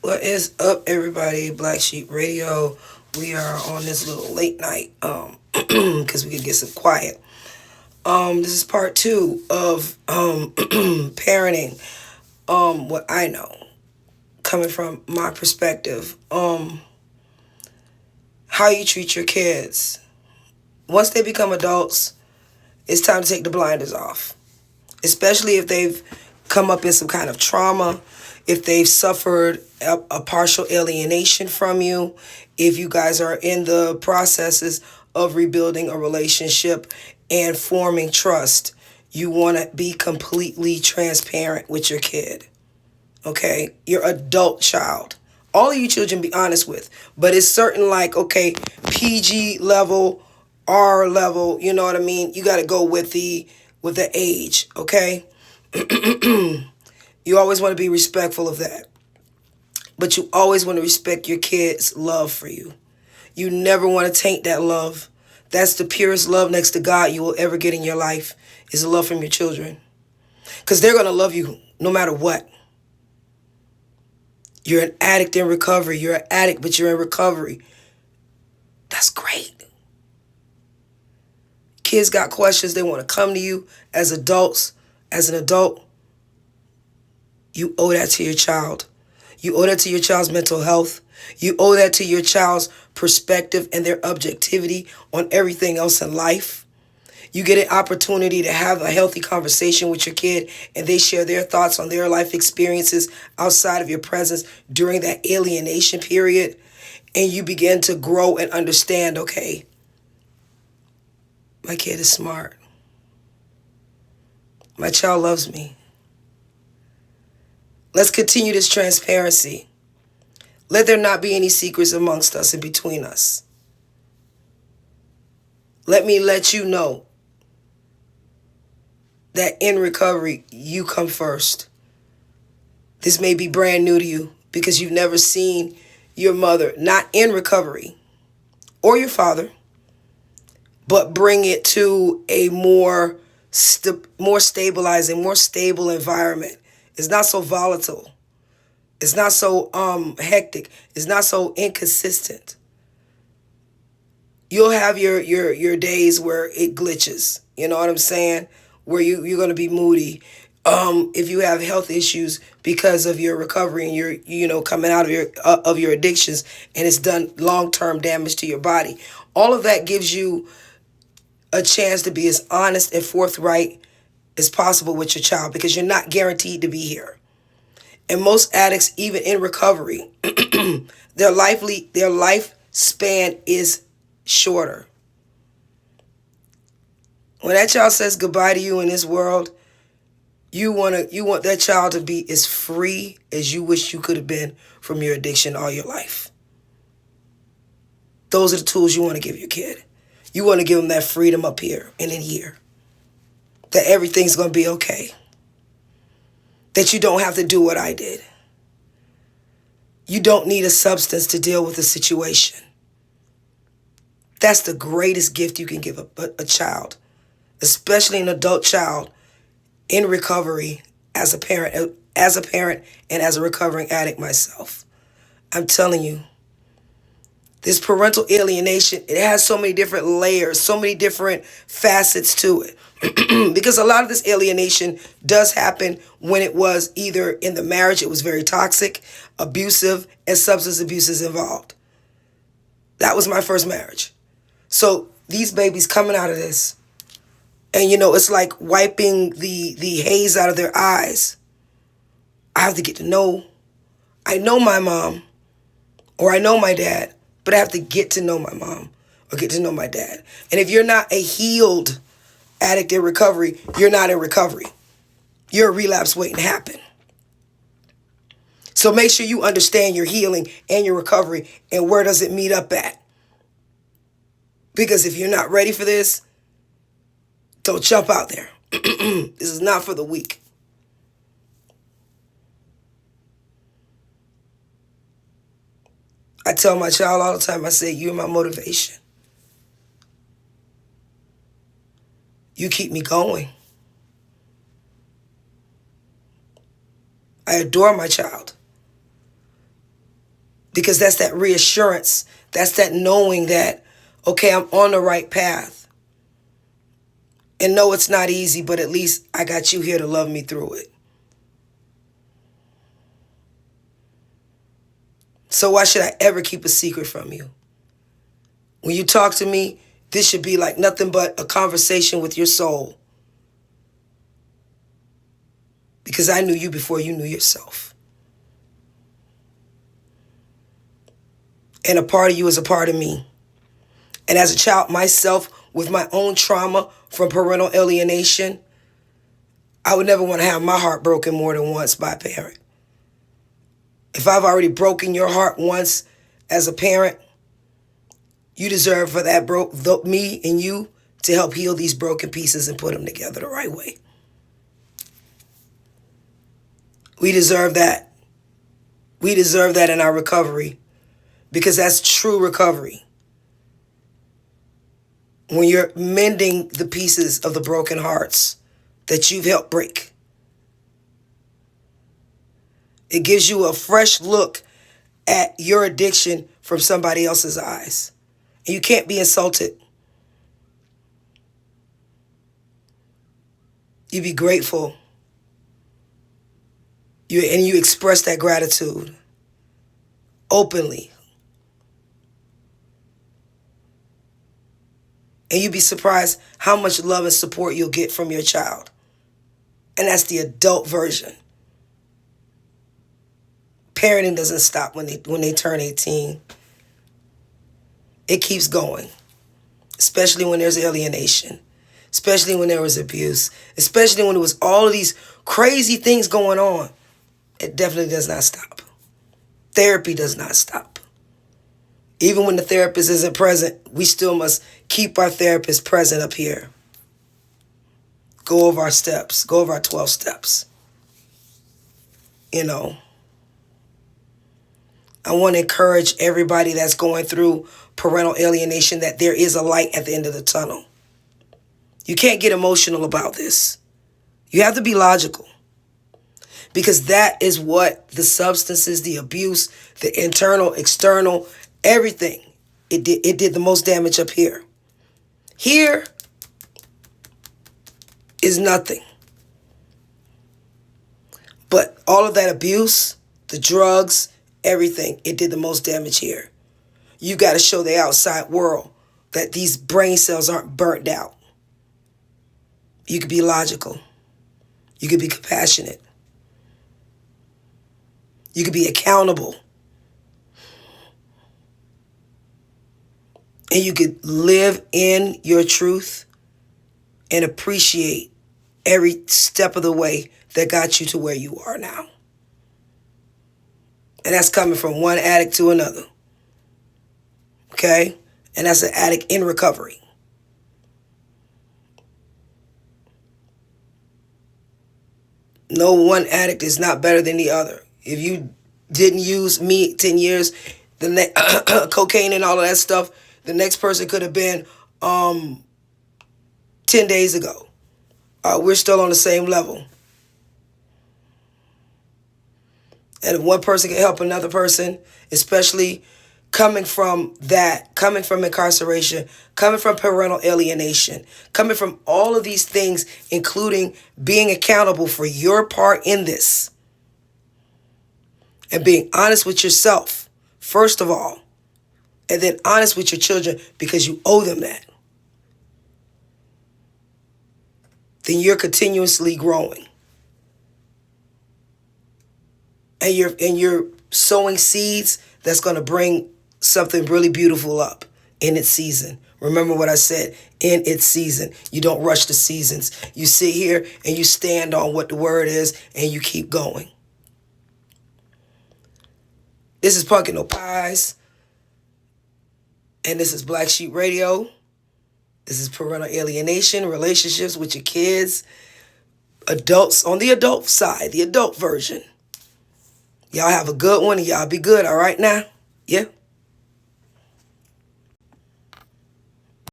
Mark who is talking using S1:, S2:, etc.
S1: What is up, everybody? Black Sheep Radio. We are on this little late night, because we could get some quiet. This is part two of parenting. What I know, coming from my perspective. How you treat your kids. Once they become adults, it's time to take the blinders off. Especially if they've come up in some kind of trauma, if they've suffered a partial alienation from you, if you guys are in the processes of rebuilding a relationship and forming trust, you want to be completely transparent with your kid. Okay? Your adult child. All of you children be honest with, but it's certain, like, okay, PG level, R level, you know what I mean? You got to go with the age, okay? You always want to be respectful of that. But you always want to respect your kids' love for you. You never want to taint that love. That's the purest love next to God you will ever get in your life, is the love from your children. Because they're going to love you no matter what. You're an addict in recovery. You're an addict, but you're in recovery. That's great. Kids got questions. They want to come to you as adults. As an adult, you owe that to your child. You owe that to your child's mental health. You owe that to your child's perspective and their objectivity on everything else in life. You get an opportunity to have a healthy conversation with your kid, and they share their thoughts on their life experiences outside of your presence during that alienation period. And you begin to grow and understand, okay, my kid is smart. My child loves me. Let's continue this transparency. Let there not be any secrets amongst us and between us. Let me let you know that in recovery, you come first. This may be brand new to you because you've never seen your mother, not in recovery, or your father, but bring it to a more stabilizing, more stable environment. It's not so volatile. It's not so hectic. It's not so inconsistent. You'll have your days where it glitches. You know what I'm saying? Where you're going to be moody. If you have health issues because of your recovery and you're coming out of your addictions, and it's done long-term damage to your body. All of that gives you a chance to be as honest and forthright as possible with your child, because you're not guaranteed to be here. And most addicts, even in recovery, their lifespan is shorter. When that child says goodbye to you in this world, you want that child to be as free as you wish you could have been from your addiction all your life. Those are the tools you want to give your kid. You want to give them that freedom up here in a year. That everything's going to be okay. That you don't have to do what I did. You don't need a substance to deal with a situation. That's the greatest gift you can give a child, especially an adult child in recovery as a parent and as a recovering addict myself. I'm telling you, this parental alienation, it has so many different layers, so many different facets to it. Because a lot of this alienation does happen when it was either in the marriage, it was very toxic, abusive, and substance abuse is involved. That was my first marriage. So these babies coming out of this, and it's like wiping the haze out of their eyes. I have to get to know, I know my mom, or I know my dad, but I have to get to know my mom or get to know my dad. And if you're not a healed addict in recovery, you're not in recovery. You're a relapse waiting to happen. So make sure you understand your healing and your recovery and where does it meet up at. Because if you're not ready for this, don't jump out there. This is not for the weak. I tell my child all the time, I say, you're my motivation. You keep me going. I adore my child. Because that's that reassurance. That's that knowing that, okay, I'm on the right path. And no, it's not easy, but at least I got you here to love me through it. So why should I ever keep a secret from you? When you talk to me, this should be like nothing but a conversation with your soul. Because I knew you before you knew yourself. And a part of you is a part of me. And as a child myself, with my own trauma from parental alienation, I would never want to have my heart broken more than once by a parent. If I've already broken your heart once as a parent, you deserve for that me and you to help heal these broken pieces and put them together the right way. We deserve that. We deserve that in our recovery, because that's true recovery. When you're mending the pieces of the broken hearts that you've helped break, it gives you a fresh look at your addiction from somebody else's eyes. And you can't be insulted. You be grateful. You express that gratitude openly. And you'd be surprised how much love and support you'll get from your child. And that's the adult version. Parenting doesn't stop when they turn 18. It keeps going, especially when there's alienation, especially when there was abuse, especially when there was all of these crazy things going on. It definitely does not stop. Therapy does not stop. Even when the therapist isn't present, we still must keep our therapist present up here. Go over our steps. Go over our 12 steps. You know, I want to encourage everybody that's going through parental alienation that there is a light at the end of the tunnel. You can't get emotional about this. You have to be logical. Because that is what the substances, the abuse, the internal, external, everything, it did the most damage up here. Here is nothing. But all of that abuse, the drugs, everything, it did the most damage here. You got to show the outside world that these brain cells aren't burnt out. You could be logical. You could be compassionate. You could be accountable. And you could live in your truth and appreciate every step of the way that got you to where you are now. And that's coming from one addict to another. Okay? And that's an addict in recovery. No one addict is not better than the other. If you didn't use me 10 years, cocaine and all of that stuff, the next person could have been 10 days ago. We're still on the same level. And if one person can help another person, especially coming from that, coming from incarceration, coming from parental alienation, coming from all of these things, including being accountable for your part in this, and being honest with yourself, first of all, and then honest with your children because you owe them that, then you're continuously growing. And you're sowing seeds that's going to bring something really beautiful up in its season. Remember what I said, in its season. You don't rush the seasons. You sit here and you stand on what the word is and you keep going. This is Punkin' No Pies. And this is Black Sheep Radio. This is parental alienation, relationships with your kids, adults on the adult side, the adult version. Y'all have a good one and y'all be good, all right now? Yeah?